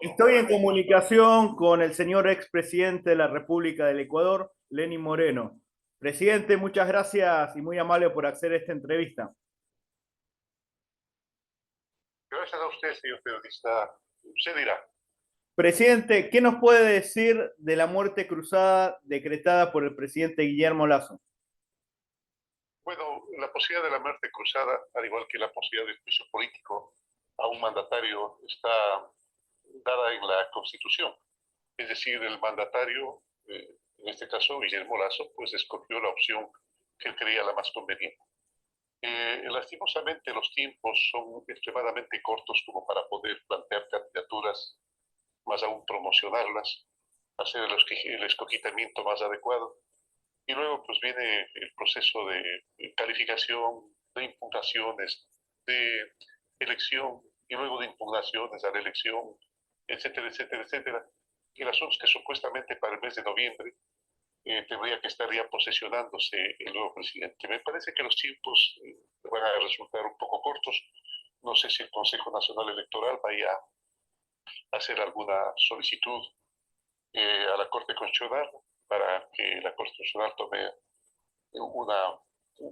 Estoy en comunicación con el señor expresidente de la República del Ecuador, Lenín Moreno. Presidente, muchas gracias y muy amable por acceder a esta entrevista. Gracias a usted, señor periodista. Usted dirá. Presidente, ¿qué nos puede decir de la muerte cruzada decretada por el presidente Guillermo Lasso? Bueno, la posibilidad de la muerte cruzada, al igual que la posibilidad de juicio político a un mandatario, está dada en la Constitución. Es decir, el mandatario, en este caso Guillermo Lasso, pues escogió la opción que él creía la más conveniente. Lastimosamente los tiempos son extremadamente cortos como para poder plantear candidaturas, más aún promocionarlas, hacer el escogitamiento más adecuado. Y luego pues viene el proceso de calificación, de impugnaciones, de elección y luego de impugnaciones a la elección, etcétera, etcétera, etcétera. Y el asunto es que supuestamente para el mes de noviembre tendría que estar ya posesionándose el nuevo presidente. Me parece que los tiempos van a resultar un poco cortos. No sé si el Consejo Nacional Electoral vaya a hacer alguna solicitud a la Corte Constitucional para que la Corte Constitucional una,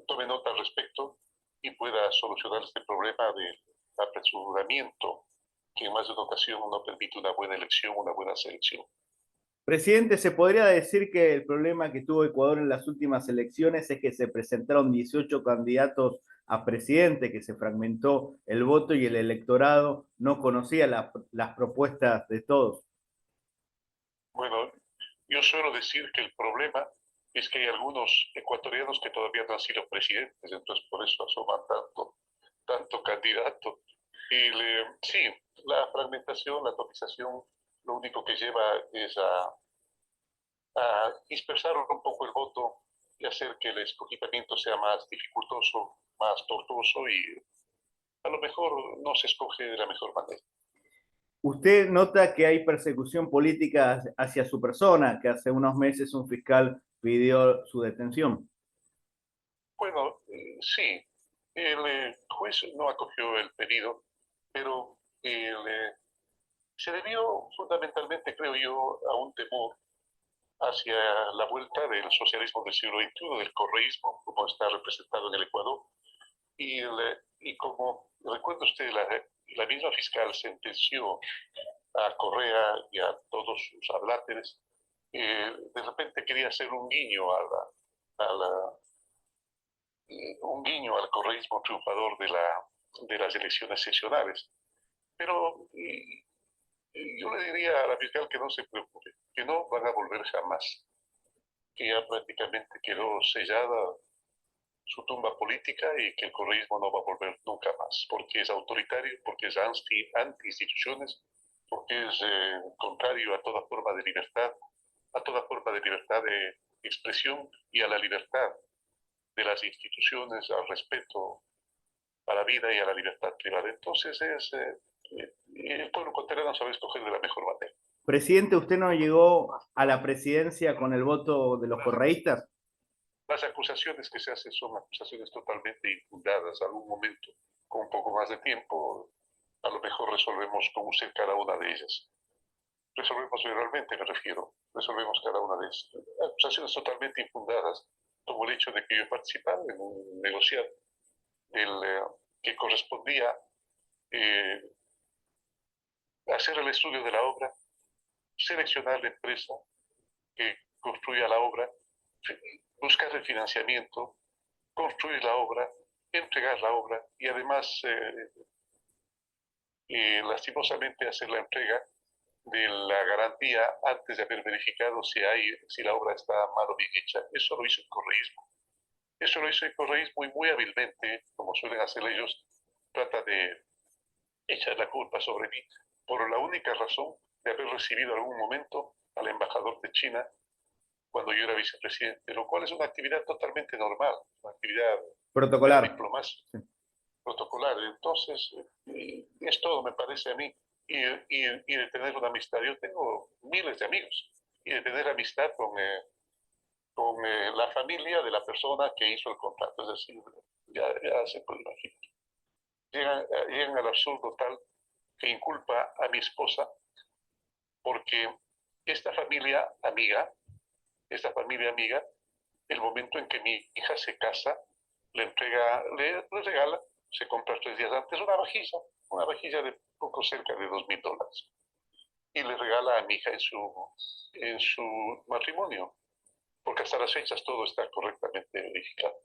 tome nota al respecto y pueda solucionar este problema de apresuramiento que en más de una ocasión no permite una buena elección, una buena selección. Presidente, ¿se podría decir que el problema que tuvo Ecuador en las últimas elecciones es que se presentaron 18 candidatos a presidente, que se fragmentó el voto y el electorado no conocía las propuestas de todos? Bueno, yo suelo decir que el problema es que hay algunos ecuatorianos que todavía no han sido presidentes, entonces por eso asoman tanto candidato. Sí, la fragmentación, la atomización, lo único que lleva es a dispersar un poco el voto y hacer que el escogimiento sea más dificultoso, más tortuoso y a lo mejor no se escoge de la mejor manera. ¿Usted nota que hay persecución política hacia su persona, que hace unos meses un fiscal pidió su detención? Bueno, sí, el juez no acogió el pedido, pero se debió fundamentalmente, creo yo, a un temor hacia la vuelta del socialismo del siglo XXI, del correísmo, como está representado en el Ecuador. Y como recuerda usted, la misma fiscal sentenció a Correa y a todos sus adláteres, de repente quería hacer un guiño a la un guiño al correísmo triunfador de las elecciones seccionales. Pero yo le diría a la fiscal que no se preocupe, que no van a volver jamás, que ya prácticamente quedó sellada su tumba política y que el correísmo no va a volver nunca más, porque es autoritario, porque es anti-instituciones, porque es contrario a toda forma de libertad, a toda forma de libertad de expresión y a la libertad de las instituciones, al respeto a la vida y a la libertad privada. Entonces el pueblo ecuatoriano sabe escoger de la mejor manera. Presidente, ¿usted no llegó a la presidencia con el voto de los correístas? Las acusaciones que se hacen son acusaciones totalmente infundadas. Algún momento, con un poco más de tiempo, a lo mejor resolvemos con usted cada una de ellas. Resolvemos realmente, me refiero, resolvemos cada una de ellas. Acusaciones totalmente infundadas, como el hecho de que yo he participado en un negociado que correspondía eh, hacer el estudio de la obra, seleccionar la empresa que construya la obra, buscar el financiamiento, construir la obra, entregar la obra y además, lastimosamente, hacer la entrega de la garantía antes de haber verificado si la obra está mal o bien hecha. Eso lo hizo el correísmo. Eso lo hizo el correísmo y muy hábilmente, como suelen hacer ellos, trata de echar la culpa sobre mí por la única razón de haber recibido en algún momento al embajador de China cuando yo era vicepresidente, lo cual es una actividad totalmente normal, una actividad de la Protocolar. diplomacia Sí. protocolar. Entonces, es todo, me parece a mí. Y de tener una amistad, yo tengo miles de amigos, y de tener amistad con la familia de la persona que hizo el contrato. Es decir, ya se puede imaginar. Llegan al absurdo tal que inculpa a mi esposa porque esta familia amiga, el momento en que mi hija se casa, le regala, se compra 3 días antes una vajilla de poco cerca de $2,000, y le regala a mi hija en su matrimonio, porque hasta las fechas todo está correctamente verificado.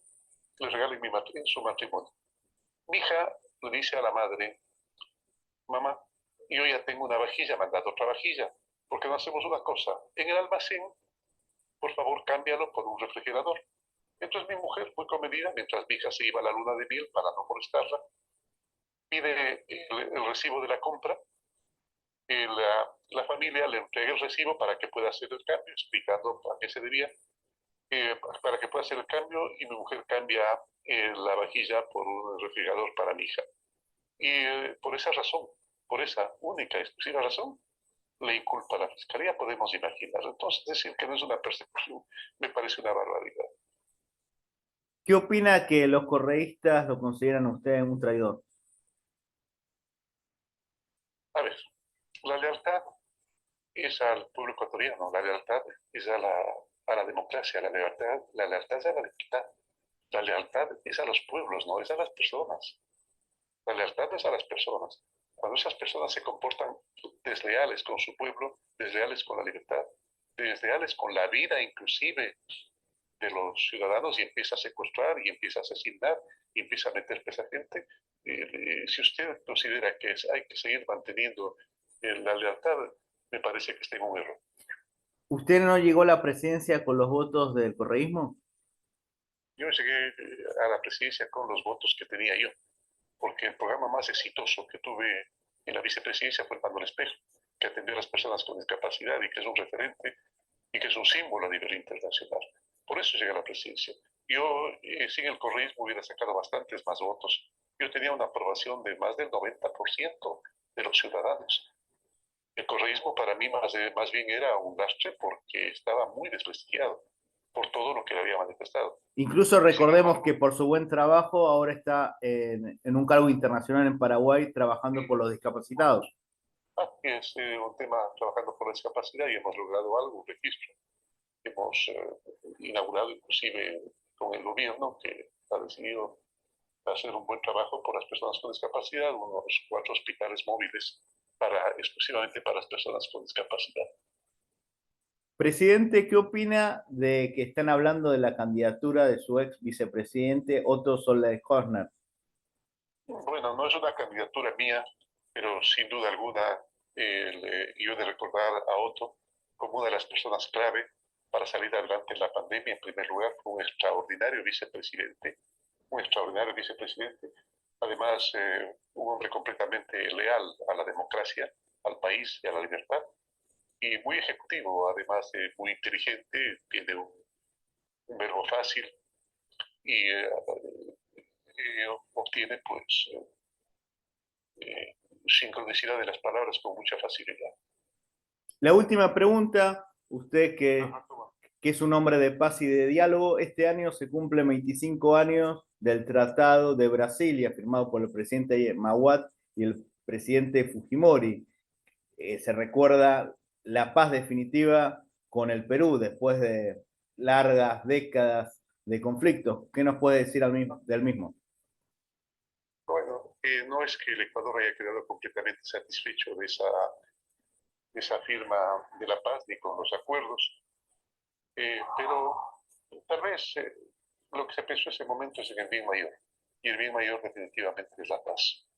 Le regala en su matrimonio. Mi hija le dice a la madre: mamá, yo ya tengo una vajilla, me han dado otra vajilla, ¿por qué no hacemos una cosa? En el almacén, por favor, cámbialo por un refrigerador. Entonces mi mujer, muy comedida, mientras mi hija se iba a la luna de miel para no molestarla, pide el recibo de la compra, y la familia le entrega el recibo para que pueda hacer el cambio, explicando a qué se debía, para que pueda hacer el cambio, y mi mujer cambia la vajilla por un refrigerador para mi hija. Y por esa razón, por esa única, exclusiva razón, le inculpa a la fiscalía, podemos imaginar. Entonces, decir que no es una persecución me parece una barbaridad. ¿Qué opina que los correístas lo consideran a usted un traidor? A ver, la lealtad es al pueblo ecuatoriano, la lealtad es a la democracia, la lealtad es a la libertad, la lealtad es a los pueblos, no es a las personas. La lealtad es a las personas. Cuando esas personas se comportan desleales con su pueblo, desleales con la libertad, desleales con la vida inclusive de los ciudadanos, y empieza a secuestrar y empieza a asesinar y empieza a meter presa gente, si usted considera que hay que seguir manteniendo la lealtad, me parece que está en un error. ¿Usted no llegó a la presidencia con los votos del correísmo? Yo llegué a la presidencia con los votos que tenía yo, porque el programa más exitoso que tuve en la vicepresidencia fue el Manuel Espejo, que atendió a las personas con discapacidad y que es un referente y que es un símbolo a nivel internacional. Por eso llegué a la presidencia. Yo, sin el correísmo, hubiera sacado bastantes más votos. Yo tenía una aprobación de más del 90% de los ciudadanos. El correísmo para mí más bien era un lastre porque estaba muy desprestigiado por todo lo que le había manifestado. Incluso recordemos que por su buen trabajo ahora está en un cargo internacional en Paraguay trabajando por los discapacitados. Es un tema trabajando por la discapacidad, y hemos logrado algo, un registro. Hemos inaugurado inclusive con el gobierno, que ha decidido hacer un buen trabajo por las personas con discapacidad, unos 4 hospitales móviles exclusivamente para las personas con discapacidad. Presidente, ¿qué opina de que están hablando de la candidatura de su ex vicepresidente Otto Solneskjöld? Bueno, no es una candidatura mía, pero sin duda alguna yo he de recordar a Otto como una de las personas clave para salir adelante en la pandemia. En primer lugar, fue un extraordinario vicepresidente, además un hombre completamente leal a la democracia, al país y a la libertad, y muy ejecutivo, además de muy inteligente, tiene un verbo fácil, y obtiene pues sincronicidad de las palabras con mucha facilidad. La última pregunta, usted que es un hombre de paz y de diálogo, este año se cumplen 25 años del Tratado de Brasilia, firmado por el presidente Mahuad y el presidente Fujimori. Se recuerda la paz definitiva con el Perú después de largas décadas de conflictos. ¿Qué nos puede decir del mismo? Bueno, no es que el Ecuador haya quedado completamente satisfecho de esa firma de la paz ni con los acuerdos, pero tal vez lo que se pensó en ese momento es en el bien mayor, y el bien mayor definitivamente es la paz.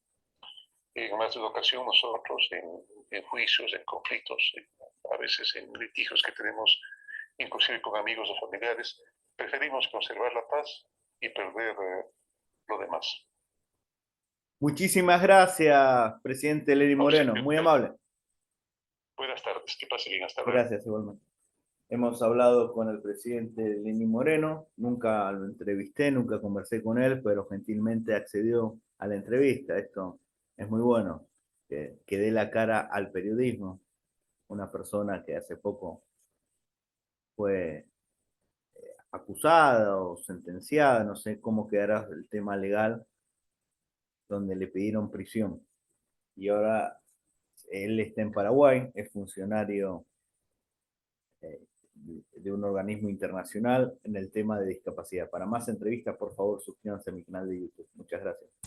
En más de una ocasión nosotros, en juicios, en conflictos, a veces en litigios que tenemos, inclusive con amigos o familiares, preferimos conservar la paz y perder lo demás. Muchísimas gracias, presidente Lenín A usted, Moreno. Muy amable. buenas tardes, que pase bien, hasta luego. Gracias, igualmente. Hemos hablado con el presidente Lenín Moreno. Nunca lo entrevisté, nunca conversé con él, pero gentilmente accedió a la entrevista. Esto es muy bueno, que dé la cara al periodismo. Una persona que hace poco fue acusada o sentenciada, no sé cómo quedará el tema legal, donde le pidieron prisión. Y ahora Él está en Paraguay, es funcionario eh, de un organismo internacional en el tema de discapacidad. Para más entrevistas, por favor, suscríbanse a mi canal de YouTube. Muchas gracias.